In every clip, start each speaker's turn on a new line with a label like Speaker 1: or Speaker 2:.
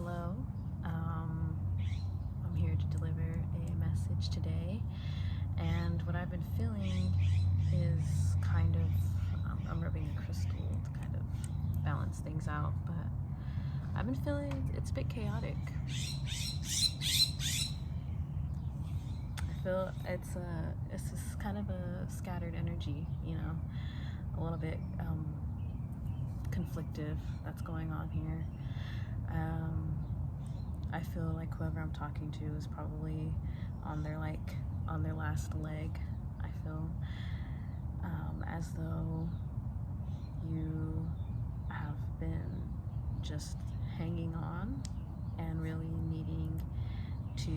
Speaker 1: Hello. I'm here to deliver a message today, and what I've been feeling is kind of, I'm rubbing a crystal to kind of balance things out, but I've been feeling it's a bit chaotic. I feel it's this kind of a scattered energy, a little bit conflictive that's going on here. I feel like whoever I'm talking to is probably on their last leg. I feel as though you have been just hanging on and really needing to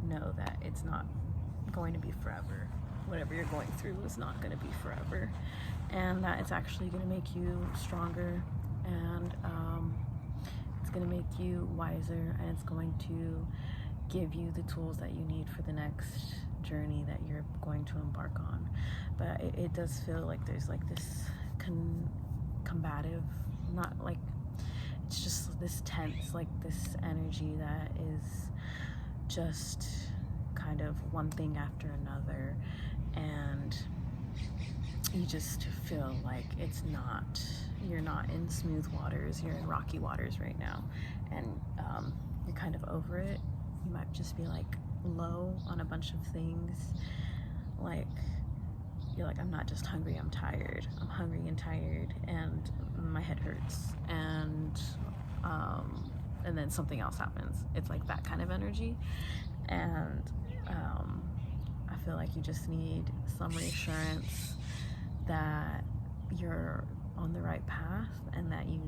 Speaker 1: know that it's not going to be forever. Whatever you're going through is not going to be forever, and that it's actually going to make you stronger, and it's going to make you wiser, and it's going to give you the tools that you need for the next journey that you're going to embark on. But it does feel like there's like this combative, not like, it's just this tense, like this energy that is just kind of one thing after another, and you just feel like you're not in smooth waters, you're in rocky waters right now, and you're kind of over it. You might just be like low on a bunch of things, like you're like, I'm not just hungry, I'm tired. I'm hungry and tired, and my head hurts, and then something else happens. It's like that kind of energy, and I feel like you just need some reassurance that you're on the right path, and that you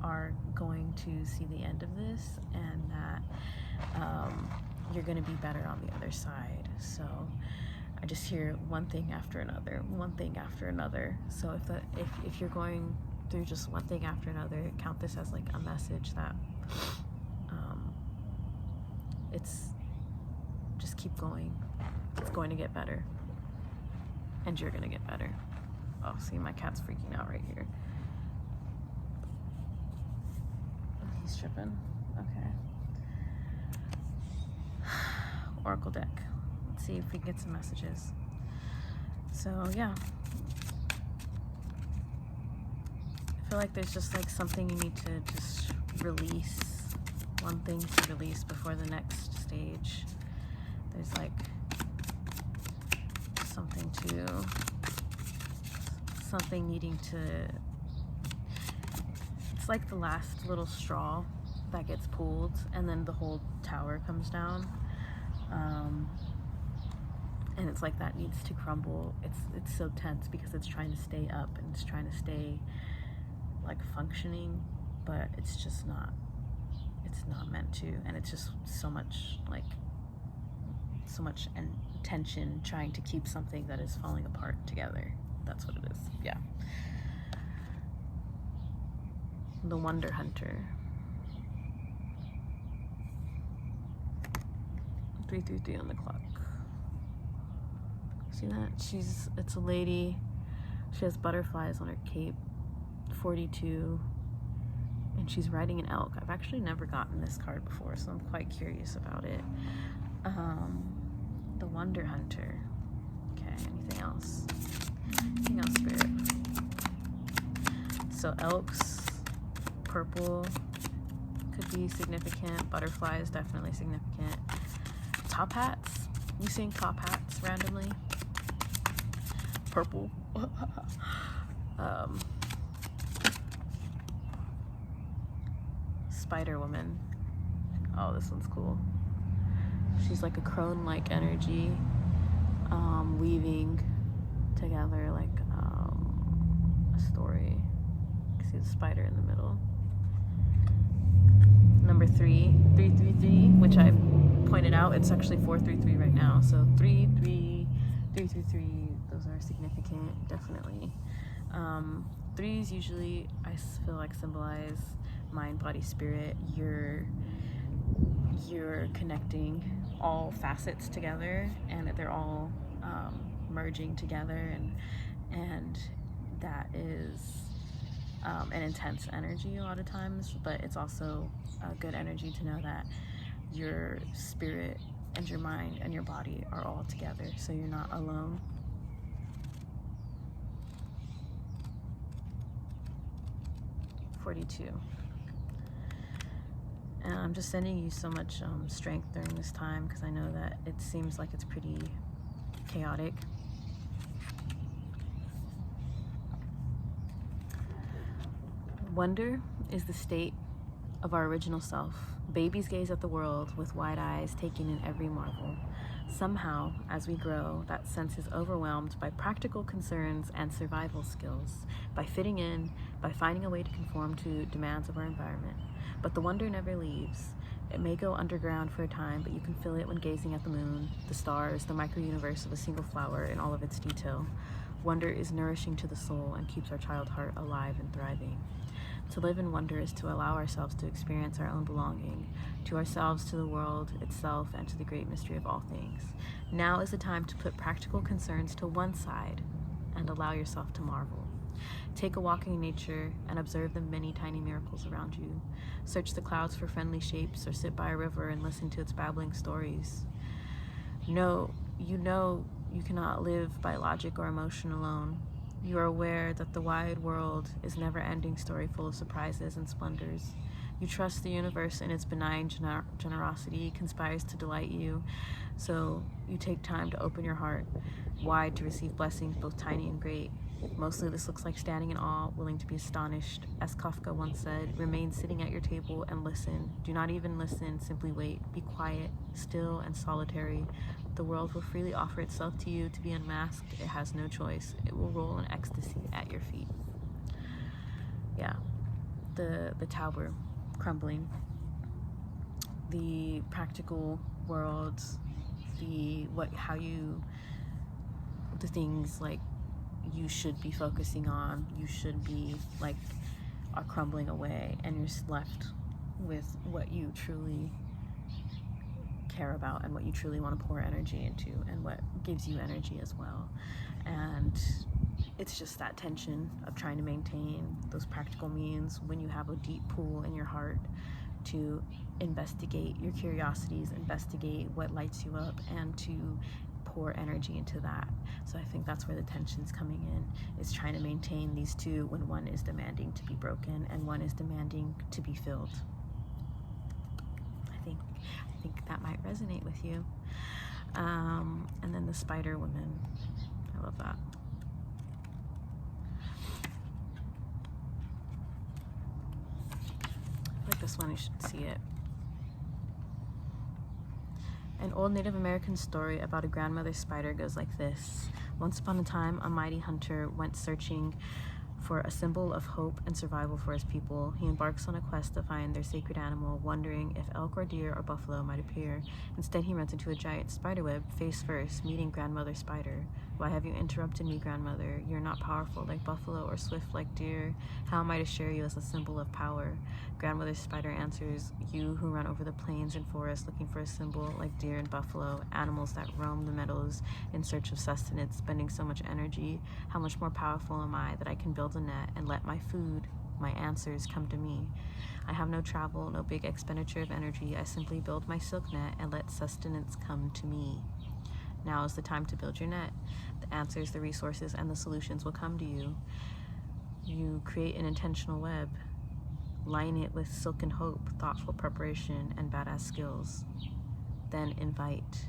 Speaker 1: are going to see the end of this, and that you're going to be better on the other side. So I just hear one thing after another, one thing after another. So if you're going through just one thing after another, count this as like a message that it's just keep going. It's going to get better, and you're going to get better. Oh, see, my cat's freaking out right here. He's tripping. Okay. Oracle deck. Let's see if we can get some messages. So, yeah. I feel like there's just like something you need to just release. One thing to release before the next stage. There's like something needing to, it's like the last little straw that gets pulled, and then the whole tower comes down, and it's like that needs to crumble. It's so tense because it's trying to stay up, and it's trying to stay like functioning, but it's just not, it's not meant to, and it's just so much tension trying to keep something that is falling apart together. That's what it is. Yeah. The Wonder Hunter. 333 on the clock. See that? It's a lady. She has butterflies on her cape. 42. And she's riding an elk. I've actually never gotten this card before, so I'm quite curious about it. The Wonder Hunter. Okay, anything else? Anything else, Spirit? So elks, purple could be significant. Butterflies, definitely significant. Top hats. You seeing top hats randomly? Purple. Spider Woman. Oh, this one's cool. She's like a crone-like energy, weaving together like a story. You can see the spider in the middle. Number 333, which I pointed out, it's actually 433 right now. So 333, those are significant, definitely. Threes usually, I feel like, symbolize mind, body, spirit. You're connecting all facets together, and they're all merging together, and that is an intense energy a lot of times, but it's also a good energy to know that your spirit and your mind and your body are all together, so you're not alone. '42. And I'm just sending you so much strength during this time, because I know that it seems like it's pretty chaotic. Wonder is the state of our original self. Babies gaze at the world with wide eyes, taking in every marvel. Somehow, as we grow, that sense is overwhelmed by practical concerns and survival skills, by fitting in, by finding a way to conform to demands of our environment. But the wonder never leaves. It may go underground for a time, but you can feel it when gazing at the moon, the stars, the micro-universe of a single flower in all of its detail. Wonder is nourishing to the soul and keeps our child heart alive and thriving. To live in wonder is to allow ourselves to experience our own belonging, to ourselves, to the world itself, and to the great mystery of all things. Now is the time to put practical concerns to one side and allow yourself to marvel. Take a walk in nature and observe the many tiny miracles around you. Search the clouds for friendly shapes, or sit by a river and listen to its babbling stories. You know you cannot live by logic or emotion alone. You are aware that the wide world is a never-ending story full of surprises and splendors. You trust the universe in its benign generosity conspires to delight you, so you take time to open your heart wide to receive blessings both tiny and great. Mostly this looks like standing in awe, willing to be astonished. As Kafka once said, remain sitting at your table and listen. Do not even listen, simply wait. Be quiet, still, and solitary. The world will freely offer itself to you to be unmasked. It has no choice. It will roll in ecstasy at your feet. Yeah, the tower crumbling. The practical world, the things like you should be focusing on, you should be like, are crumbling away, and you're left with what you truly care about and what you truly want to pour energy into and what gives you energy as well. And it's just that tension of trying to maintain those practical means when you have a deep pool in your heart to investigate your curiosities, investigate what lights you up, and to pour energy into that. So I think that's where the tension's coming in, is trying to maintain these two when one is demanding to be broken and one is demanding to be filled. I think that might resonate with you. And then the Spider Woman. I love that. I like this one, you should see it. An old Native American story about a grandmother spider goes like this. Once upon a time, a mighty hunter went searching for a symbol of hope and survival for his people. He embarks on a quest to find their sacred animal, wondering if elk or deer or buffalo might appear. Instead, he runs into a giant spiderweb, face first, meeting Grandmother Spider. Why have you interrupted me, Grandmother? You're not powerful like buffalo or swift like deer. How am I to share you as a symbol of power? Grandmother Spider answers, you who run over the plains and forests looking for a symbol like deer and buffalo, animals that roam the meadows in search of sustenance, spending so much energy. How much more powerful am I that I can build a net and let my food, my answers, come to me? I have no travel, no big expenditure of energy. I simply build my silk net and let sustenance come to me. Now is the time to build your net. The answers, the resources, and the solutions will come to you. You create an intentional web. Line it with silken hope, thoughtful preparation, and badass skills. Then invite,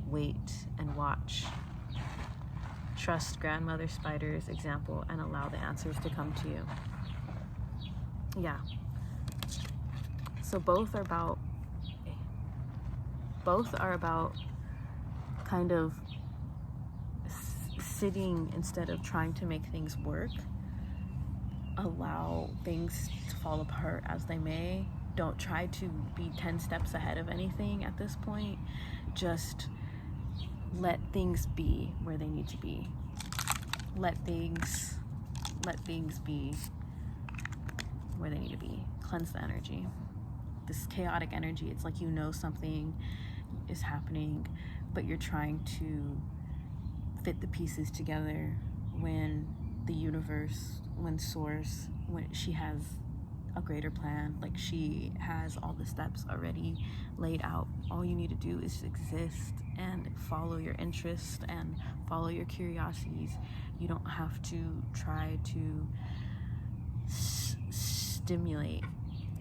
Speaker 1: wait, and watch. Trust Grandmother Spider's example and allow the answers to come to you. Yeah. So both are about kind of sitting instead of trying to make things work. Allow things to fall apart as they may. Don't try to be 10 steps ahead of anything at this point. Just let things be where they need to be. Let things be where they need to be. Cleanse the energy. This chaotic energy, it's like you know something is happening, but you're trying to fit the pieces together when the universe when Source, when she has a greater plan, like she has all the steps already laid out. All you need to do is exist and follow your interests and follow your curiosities. You don't have to try to stimulate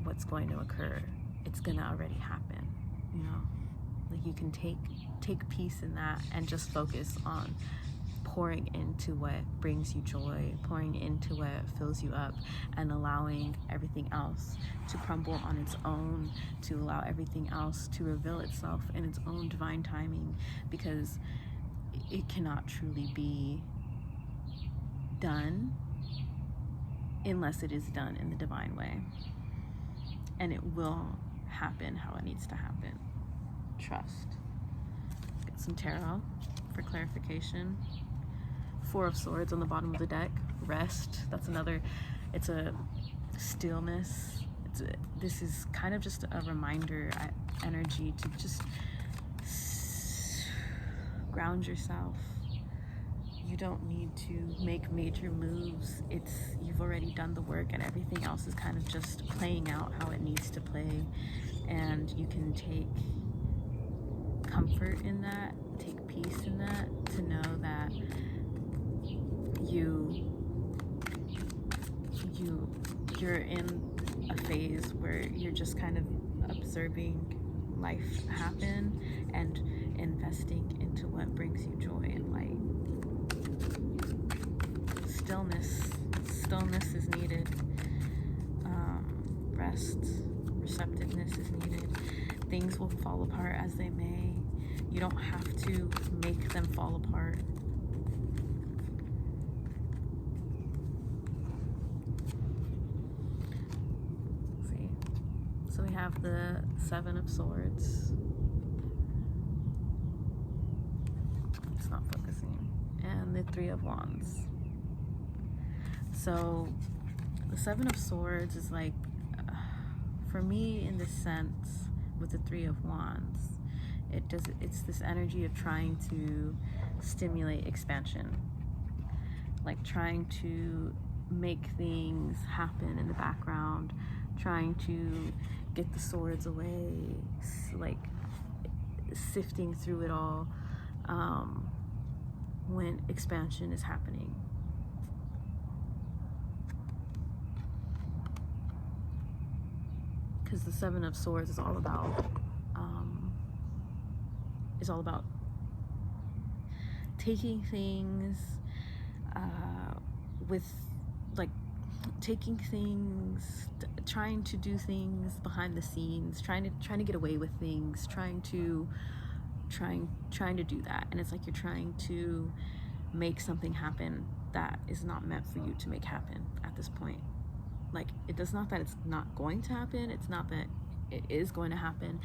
Speaker 1: what's going to occur. It's gonna already happen, you know? Like, you can take peace in that and just focus on pouring into what brings you joy, pouring into what fills you up, and allowing everything else to crumble on its own, to allow everything else to reveal itself in its own divine timing, because it cannot truly be done unless it is done in the divine way. And it will happen how it needs to happen. Trust. Get some tarot for clarification. 4 of Swords on the bottom of the deck. Rest. That's another. It's a stillness. This is kind of just a reminder, energy to just ground yourself. You don't need to make major moves. You've already done the work, and everything else is kind of just playing out how it needs to play. And you can take comfort in that, take peace in that, to know that you're in a phase where you're just kind of observing life happen and investing into what brings you joy and light. Stillness is needed. Rest, receptiveness is needed. Things will fall apart as they may. You don't have to make them fall apart. So we have the 7 of Swords. It's not focusing. And the 3 of Wands. So the 7 of Swords is like, for me in this sense, with the 3 of Wands, it's this energy of trying to stimulate expansion. Like trying to make things happen in the background, trying to get the swords away, like sifting through it all when expansion is happening. Because the 7 of Swords is all about taking things trying to do things behind the scenes, trying to get away with things, trying to do that. And it's like you're trying to make something happen that is not meant for you to make happen at this point. Like, it's not that it's not going to happen, it's not that it is going to happen,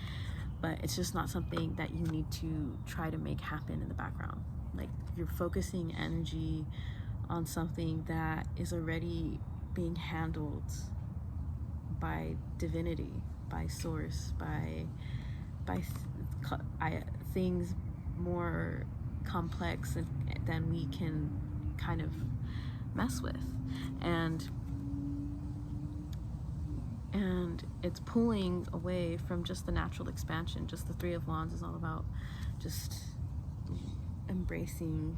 Speaker 1: but it's just not something that you need to try to make happen in the background. Like, you're focusing energy on something that is already being handled by divinity, by source, by things more complex than we can kind of mess with. And it's pulling away from just the natural expansion. Just the 3 of Wands is all about just embracing,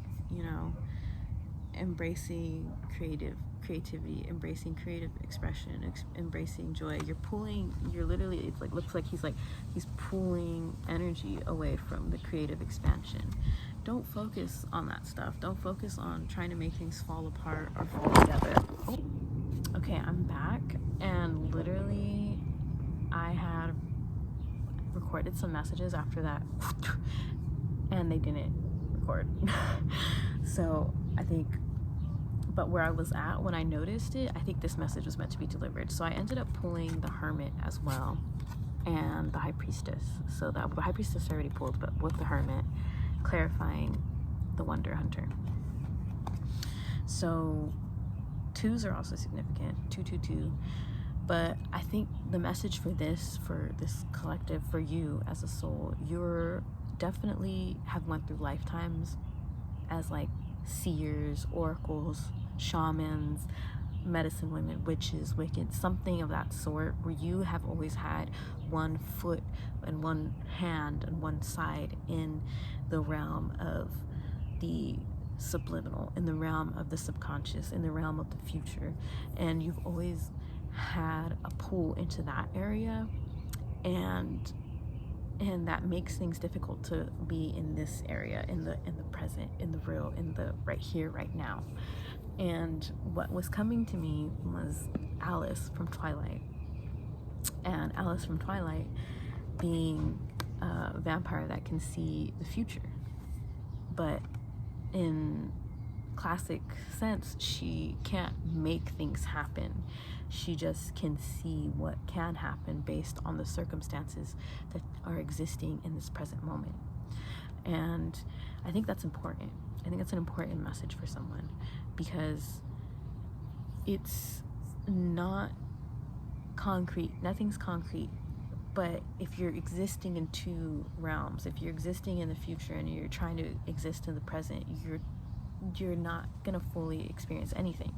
Speaker 1: embracing creativity, embracing creative expression, embracing joy. You're literally, it's like, looks like he's pulling energy away from the creative expansion. Don't focus on that stuff. Don't focus on trying to make things fall apart or fall together. Okay, I'm back, and literally I had recorded some messages after that and they didn't record. So I think, but where I was at when I noticed it, I think this message was meant to be delivered. So I ended up pulling the Hermit as well and the High Priestess. So the High Priestess I already pulled, but with the Hermit clarifying the Wonder Hunter. So 2s are also significant, 222. But I think the message for this collective, for you as a soul, you're definitely have went through lifetimes as like seers, oracles, shamans, medicine women, witches, wicked, something of that sort, where you have always had one foot and one hand and one side in the realm of the subliminal, in the realm of the subconscious, in the realm of the future, and you've always had a pull into that area, and that makes things difficult to be in this area, in the present, in the real, in the right here, right now. And what was coming to me was Alice from Twilight, and Alice from Twilight being a vampire that can see the future, but in classic sense, she can't make things happen. She just can see what can happen based on the circumstances that are existing in this present moment. And I think that's important. I think that's an important message for someone, because it's not concrete. Nothing's concrete. But if you're existing in two realms, if you're existing in the future and you're trying to exist in the present, you're not gonna fully experience anything.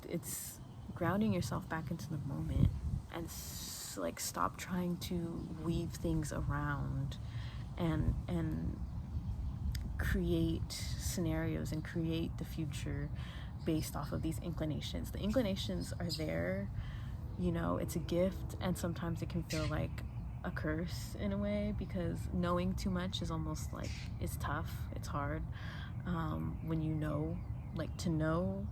Speaker 1: It's grounding yourself back into the moment and like stop trying to weave things around and create scenarios and create the future based off of these inclinations. The inclinations are there, you know, it's a gift, and sometimes it can feel like a curse in a way, because knowing too much is almost like, it's tough, it's hard. When you know, like, to know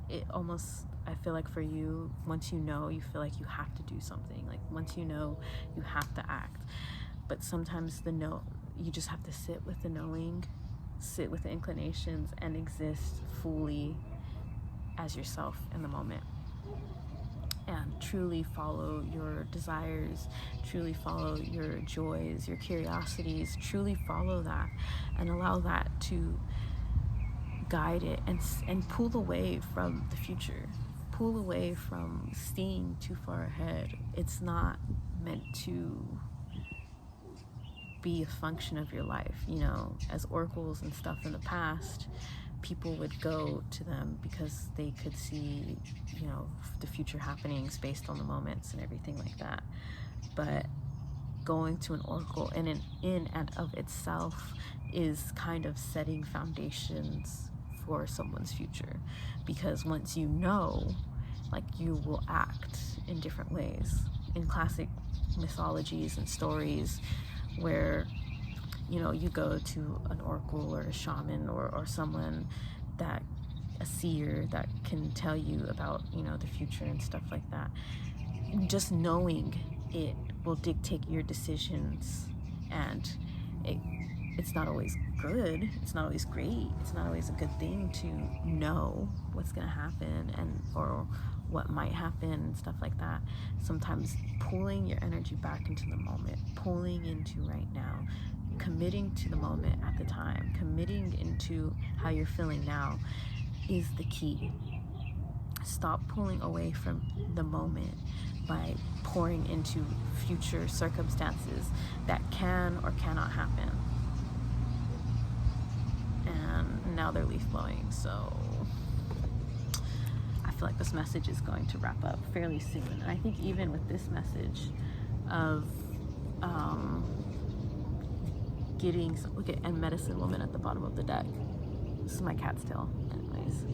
Speaker 1: it almost, I feel like for you, once you know, you feel like you have to do something. Like, once you know, you have to act. But sometimes the know, you just have to sit with the knowing, sit with the inclinations, and exist fully as yourself in the moment. And truly follow your desires, truly follow your joys, your curiosities, truly follow that, and allow that to guide it, and pull away from the future, pull away from seeing too far ahead. It's not meant to be a function of your life. You know, as oracles and stuff in the past, people would go to them because they could see, you know, the future happenings based on the moments and everything like that. But going to an oracle in and of itself is kind of setting foundations for someone's future, because once you know, like, you will act in different ways. In classic mythologies and stories where, you know, you go to an oracle or a shaman or someone that, a seer that can tell you about, you know, the future and stuff like that, just knowing it will dictate your decisions. And it's not always good, it's not always great, it's not always a good thing to know what's gonna happen and or what might happen and stuff like that. Sometimes pulling your energy back into the moment, pulling into right now, committing to the moment at the time, committing into how you're feeling now is the key. Stop pulling away from the moment by pouring into future circumstances that can or cannot happen. And now they're leaf blowing, so I feel like this message is going to wrap up fairly soon. And I think even with this message of getting, look at, and medicine woman at the bottom of the deck. This is my cat's tail, anyways.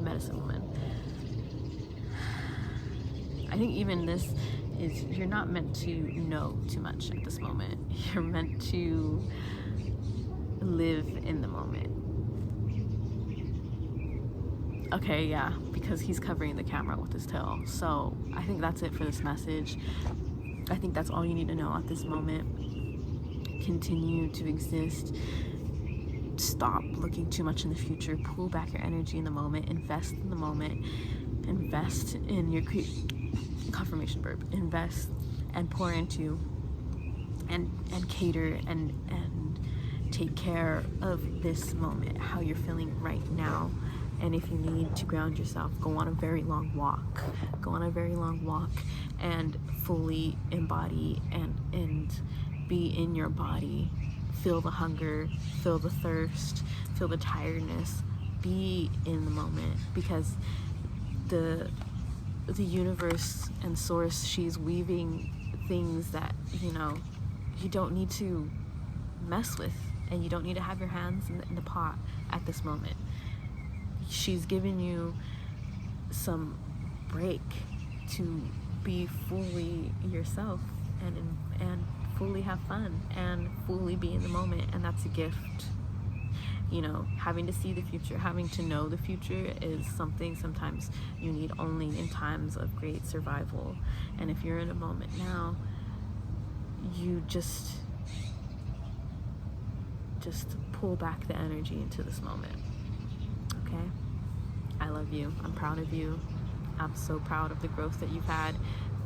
Speaker 1: Medicine woman. I think even this is, you're not meant to know too much at this moment. You're meant to live in the moment. Okay, yeah, because he's covering the camera with his tail. So I think that's it for this message. I think that's all you need to know at this moment. Continue to exist. Stop looking too much in the future. Pull back your energy in the moment. Invest in the moment. Invest in your confirmation verb. Invest and pour into and cater and take care of this moment, how you're feeling right now. And if you need to ground yourself, go on a very long walk. Go on a very long walk and fully embody and be in your body. Feel the hunger, feel the thirst, feel the tiredness, be in the moment, because the universe and source, she's weaving things that, you know, you don't need to mess with, and you don't need to have your hands in the pot at this moment. She's giving you some break to be fully yourself and fully have fun and fully be in the moment, and that's a gift. You know, having to see the future, having to know the future is something sometimes you need only in times of great survival. And if you're in a moment now, you just pull back the energy into this moment. Okay? I love you. I'm proud of you. I'm so proud of the growth that you've had.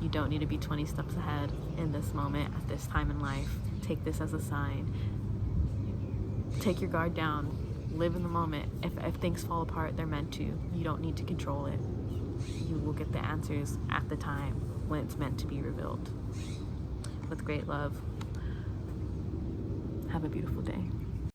Speaker 1: You don't need to be 20 steps ahead in this moment, at this time in life. Take this as a sign. Take your guard down. Live in the moment. If things fall apart, they're meant to. You don't need to control it. You will get the answers at the time when it's meant to be revealed. With great love. Have a beautiful day.